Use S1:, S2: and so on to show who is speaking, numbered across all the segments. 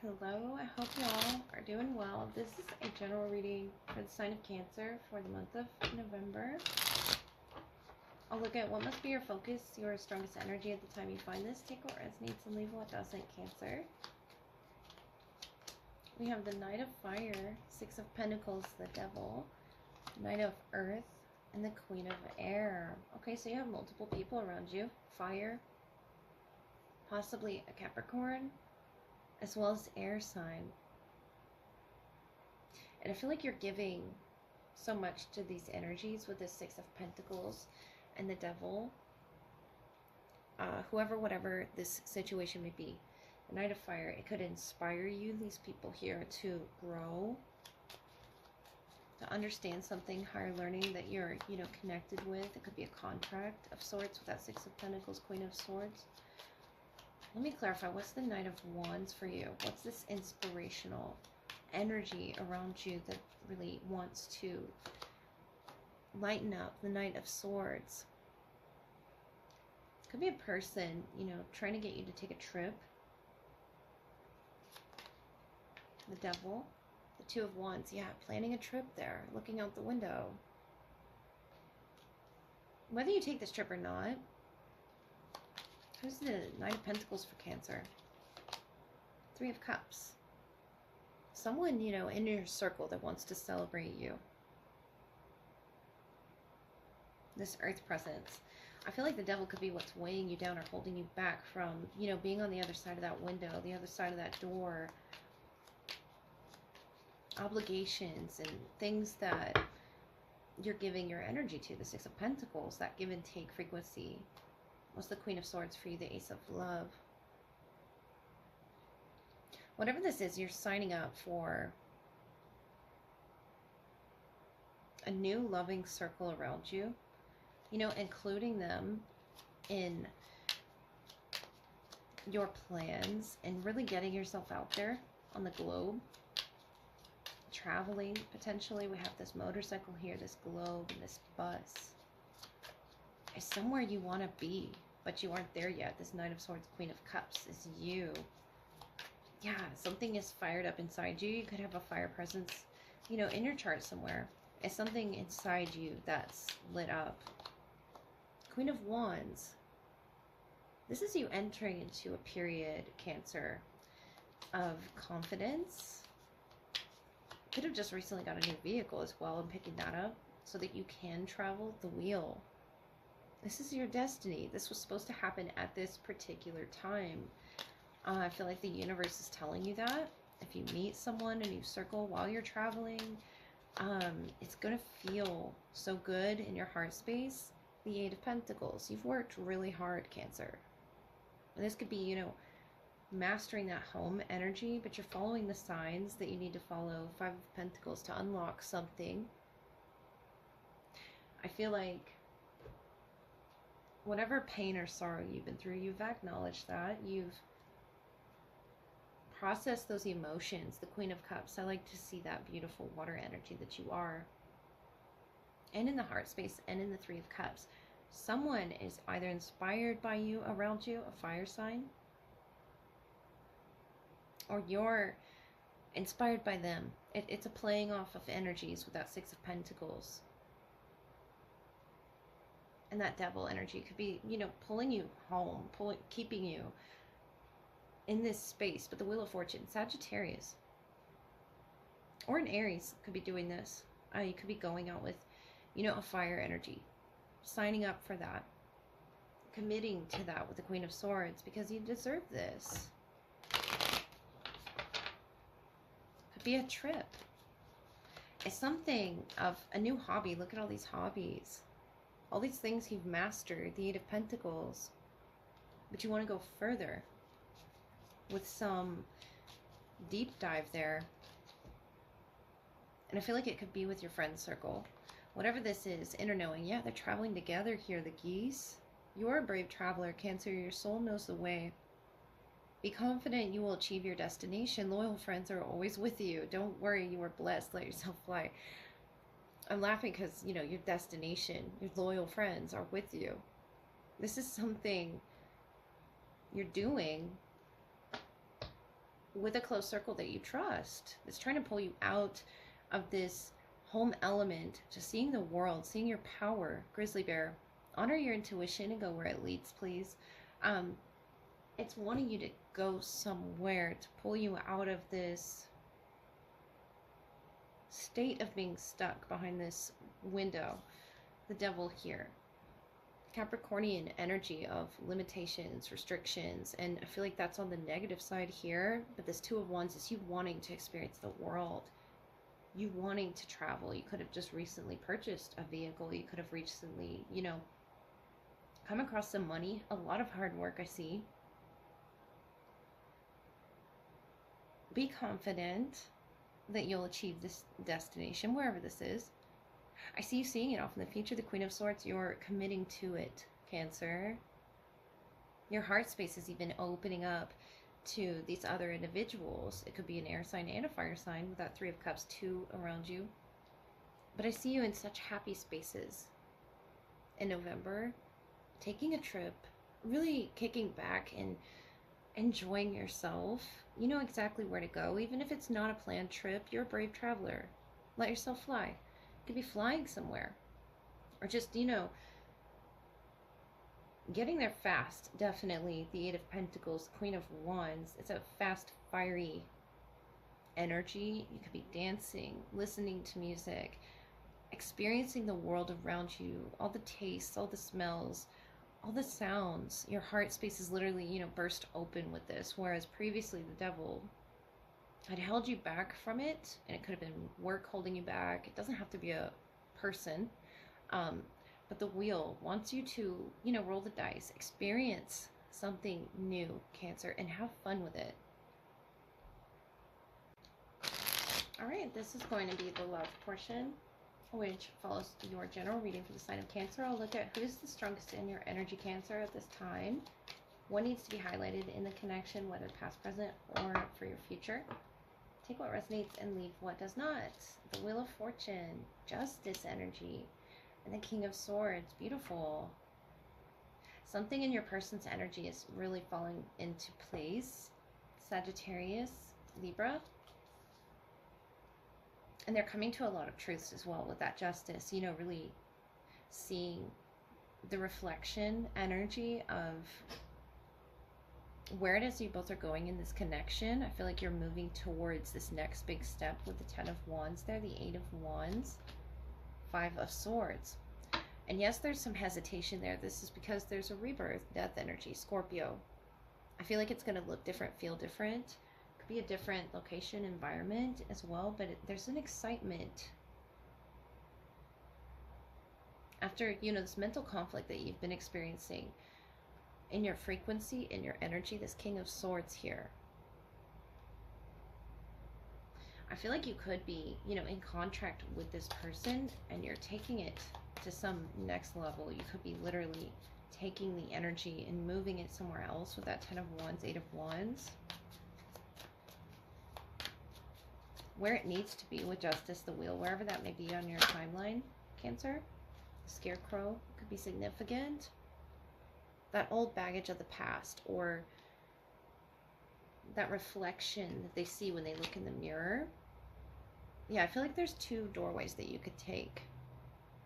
S1: Hello, I hope y'all are doing well. This is a general reading for the sign of Cancer for the month of November. I'll look at what must be your focus, your strongest energy at the time you find this. Take what resonates and leave what doesn't, Cancer. We have the Knight of Fire, Six of Pentacles, the Devil, Knight of Earth, and the Queen of Air. Okay, so you have multiple people around you. Fire, possibly a Capricorn, as well as air sign. And I feel like you're giving so much to these energies with the Six of Pentacles and the Devil. Whoever, whatever this situation may be. The Knight of Fire, it could inspire you, these people here, to grow, to understand something, higher learning that you're, connected with. It could be a contract of sorts with that Six of Pentacles, Queen of Swords. Let me clarify, what's the Knight of Wands for you? What's this inspirational energy around you that really wants to lighten up? The Knight of Swords. Could be a person, trying to get you to take a trip. The Devil. The Two of Wands. Yeah, planning a trip there. Looking out the window. Whether you take this trip or not. Who's the Knight of Pentacles for Cancer? Three of Cups. Someone, in your circle that wants to celebrate you. This Earth presence. I feel like the Devil could be what's weighing you down or holding you back from, being on the other side of that window, the other side of that door. Obligations and things that you're giving your energy to. The Six of Pentacles, that give and take frequency. What's the Queen of Swords for you? The Ace of Love. Whatever this is, you're signing up for a new loving circle around you, including them in your plans and really getting yourself out there on the globe. Traveling, potentially. We have this motorcycle here, this globe, and this bus. It's somewhere you want to be, but you aren't there yet. This Knight of Swords, Queen of Cups is you. Yeah, something is fired up inside you. You could have a fire presence, in your chart somewhere. It's something inside you that's lit up. Queen of Wands. This is you entering into a period, Cancer, of confidence. Could have just recently got a new vehicle as well and picking that up so that you can travel. The Wheel. This is your destiny. This was supposed to happen at this particular time. I feel like the universe is telling you that. If you meet someone, a new circle while you're traveling, it's going to feel so good in your heart space. The Eight of Pentacles. You've worked really hard, Cancer. And this could be, mastering that home energy, but you're following the signs that you need to follow. Five of Pentacles to unlock something. I feel like whatever pain or sorrow you've been through, you've acknowledged that. You've processed those emotions. The Queen of Cups. I like to see that beautiful water energy that you are. And in the heart space and in the Three of Cups. Someone is either inspired by you around you, a fire sign, or you're inspired by them. It's a playing off of energies with that Six of Pentacles. And that Devil energy could be, pulling you home, keeping you in this space. But the Wheel of Fortune, Sagittarius, or an Aries could be doing this. You could be going out with, a fire energy, signing up for that, committing to that with the Queen of Swords, because you deserve this. Could be a trip. It's something of a new hobby. Look at all these hobbies. All these things you've mastered, the Eight of Pentacles. But you want to go further with some deep dive there. And I feel like it could be with your friend circle. Whatever this is, inner knowing. Yeah, they're traveling together here, the Geese. You're a brave traveler, Cancer. Your soul knows the way. Be confident you will achieve your destination. Loyal friends are always with you. Don't worry, you are blessed. Let yourself fly. I'm laughing because, your destination, your loyal friends are with you. This is something you're doing with a close circle that you trust. It's trying to pull you out of this home element, just seeing the world, seeing your power. Grizzly bear, honor your intuition and go where it leads, please. It's wanting you to go somewhere to pull you out of this state of being stuck behind this window. The devil here. Capricornian energy of limitations, restrictions, and I feel like that's on the negative side here. But this Two of Wands is you wanting to experience the world, you wanting to travel. You could have just recently purchased a vehicle. You could have recently, you know, come across some money. A lot of hard work, I see. Be confident that you'll achieve this destination, wherever this is. I see you seeing it off in the future. The Queen of Swords, you're committing to it, Cancer. Your heart space is even opening up to these other individuals. It could be an air sign and a fire sign with that Three of Cups, two around you. But I see you in such happy spaces in November, taking a trip, really kicking back and enjoying yourself. You know exactly where to go. Even if it's not a planned trip, you're a brave traveler. Let yourself fly. You could be flying somewhere. Or just, you know, getting there fast. Definitely. The Eight of Pentacles, Queen of Wands. It's a fast, fiery energy. You could be dancing, listening to music, experiencing the world around you. All the tastes, all the smells, all the sounds. Your heart space is literally, you know, burst open with this. Whereas previously the devil had held you back from it, and it could have been work holding you back. It doesn't have to be a person. But the wheel wants you to, you know, roll the dice, experience something new, Cancer, and have fun with it. All right, this is going to be the love portion, which follows your general reading for the sign of Cancer. I'll look at who's the strongest in your energy, Cancer, at this time. What needs to be highlighted in the connection, whether past, present, or for your future. Take what resonates and leave what does not. The Wheel of Fortune, Justice energy, and the King of Swords. Beautiful. Something in your person's energy is really falling into place. Sagittarius, Libra. And they're coming to a lot of truths as well with that Justice. You know, really seeing the reflection energy of where it is you both are going in this connection. I feel like you're moving towards this next big step with the Ten of Wands there, the Eight of Wands, Five of Swords. And yes, there's some hesitation there. This is because there's a rebirth, death energy, Scorpio. I feel like it's going to look different, feel different. Could be a different location, environment as well, but there's an excitement. After, you know, this mental conflict that you've been experiencing, in your frequency, in your energy, this King of Swords here. I feel like you could be, you know, in contract with this person and you're taking it to some next level. You could be literally taking the energy and moving it somewhere else with that Ten of Wands, Eight of Wands. Where it needs to be with Justice, the Wheel, wherever that may be on your timeline, Cancer. Scarecrow could be significant. That old baggage of the past, or that reflection that they see when they look in the mirror. Yeah, I feel like there's two doorways that you could take.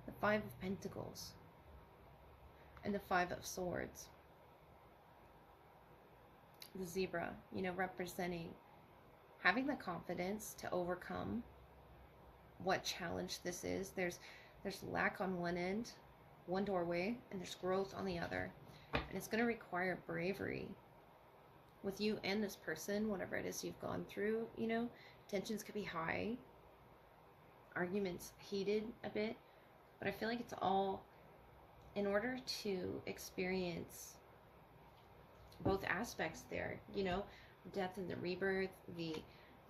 S1: The Five of Pentacles and the Five of Swords. The zebra, you know, representing having the confidence to overcome what challenge this is. There's lack on one end, one doorway, and there's growth on the other. And it's going to require bravery with you and this person, whatever it is you've gone through. You know, tensions could be high, arguments heated a bit, but I feel like it's all in order to experience both aspects there, you know, death and the rebirth, the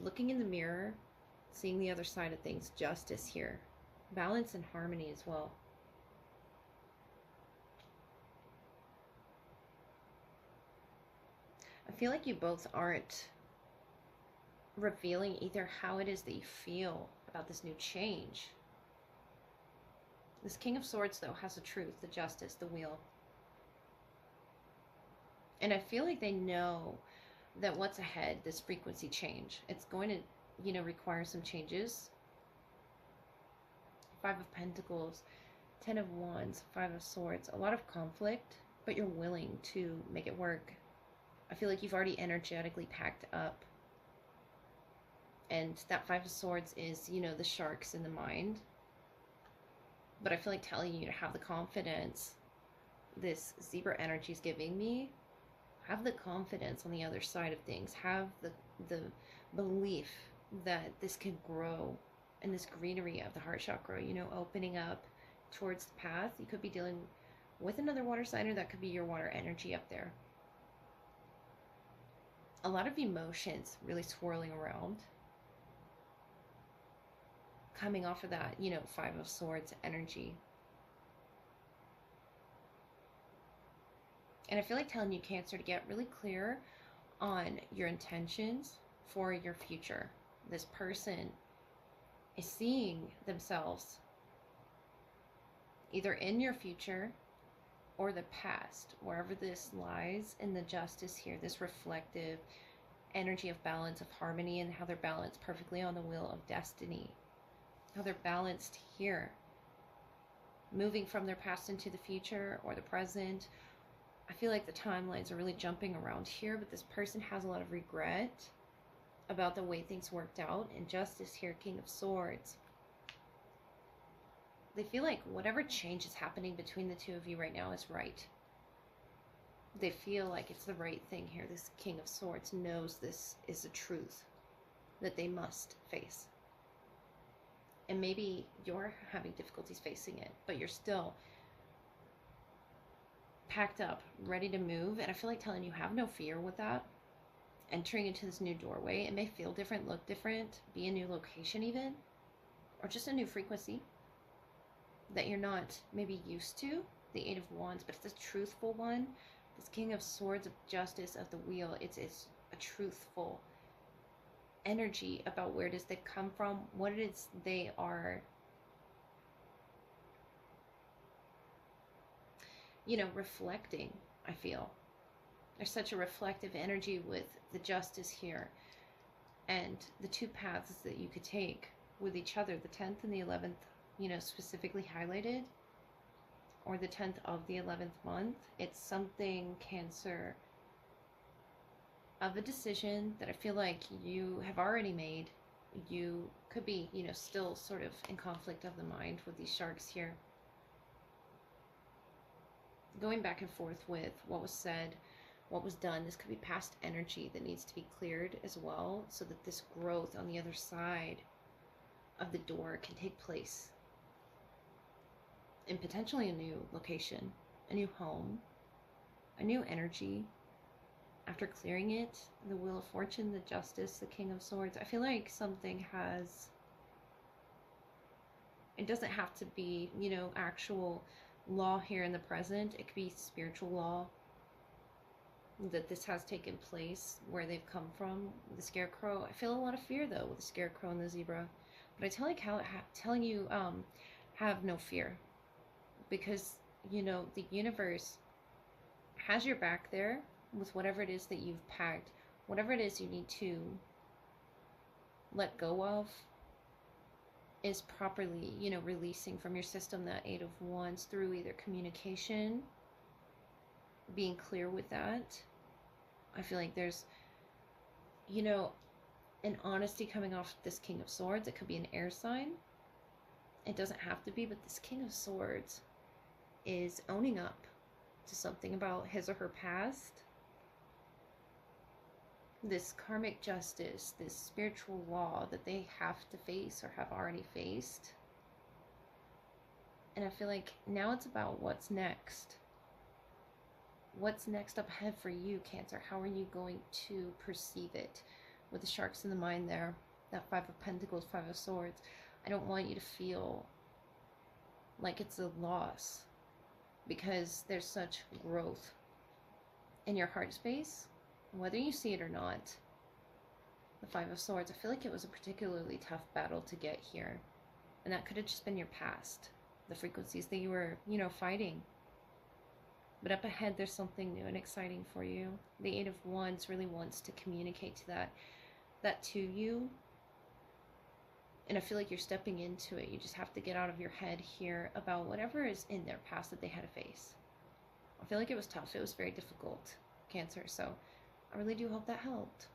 S1: looking in the mirror, seeing the other side of things, justice here, balance and harmony as well. I feel like you both aren't revealing either how it is that you feel about this new change. This King of Swords, though, has the truth, the justice, the wheel. And I feel like they know that what's ahead, this frequency change, it's going to, require some changes. Five of Pentacles, Ten of Wands, Five of Swords, a lot of conflict, but you're willing to make it work. I feel like you've already energetically packed up. And that Five of Swords is, the sharks in the mind. But I feel like telling you to have the confidence this zebra energy is giving me. Have the confidence on the other side of things. Have the belief that this can grow in this greenery of the heart chakra, opening up towards the path. You could be dealing with another water sign, or that could be your water energy up there. A lot of emotions really swirling around, coming off of that, Five of Swords energy. And I feel like telling you, Cancer, to get really clear on your intentions for your future. This person is seeing themselves either in your future or the past, wherever this lies in the Justice here, this reflective energy of balance, of harmony, and how they're balanced perfectly on the wheel of destiny. How they're balanced here, moving from their past into the future or the present. I feel like the timelines are really jumping around here, but this person has a lot of regret about the way things worked out. And Justice here, King of Swords. They feel like whatever change is happening between the two of you right now is right. They feel like it's the right thing here. This King of Swords knows this is a truth that they must face. And maybe you're having difficulties facing it, but you're still packed up, ready to move. And I feel like telling you, have no fear with that. Entering into this new doorway, it may feel different, look different, be a new location even, or just a new frequency that you're not maybe used to. The Eight of Wands, but it's a truthful one. This King of Swords, of Justice, of the Wheel, it's a truthful energy about where it is they've come from, what it is they are, reflecting. I feel there's such a reflective energy with the Justice here, and the two paths that you could take with each other, the 10th and the 11th, specifically highlighted, or the 10th of the 11th month. It's something, Cancer, of a decision that I feel like you have already made. You could be, still sort of in conflict of the mind with these sharks here. Going back and forth with what was said, what was done. This could be past energy that needs to be cleared as well, so that this growth on the other side of the door can take place in potentially a new location, a new home, a new energy. After clearing it, the Wheel of Fortune, the Justice, the King of Swords, I feel like something has, it doesn't have to be, actual law here in the present. It could be spiritual law that this has taken place where they've come from. The Scarecrow, I feel a lot of fear though with the Scarecrow and the Zebra, but I telling you, have no fear, because the universe has your back there with whatever it is that you've packed, whatever it is you need to let go of is properly, releasing from your system that Eight of Wands through either communication, being clear with that. I feel like there's, an honesty coming off this King of Swords. It could be an air sign. It doesn't have to be, but this King of Swords is owning up to something about his or her past. This karmic justice, this spiritual law that they have to face or have already faced. And I feel like now it's about what's next. What's next up ahead for you, Cancer? How are you going to perceive it? With the sharks in the mind there, that Five of Pentacles, Five of Swords. I don't want you to feel like it's a loss, because there's such growth in your heart space, whether you see it or not. The Five of Swords, I feel like it was a particularly tough battle to get here, and that could have just been your past, the frequencies that you were, fighting. But up ahead, there's something new and exciting for you. The Eight of Wands really wants to communicate to that to you. And I feel like you're stepping into it. You just have to get out of your head here about whatever is in their past that they had to face. I feel like it was tough. It was very difficult, Cancer. So I really do hope that helped.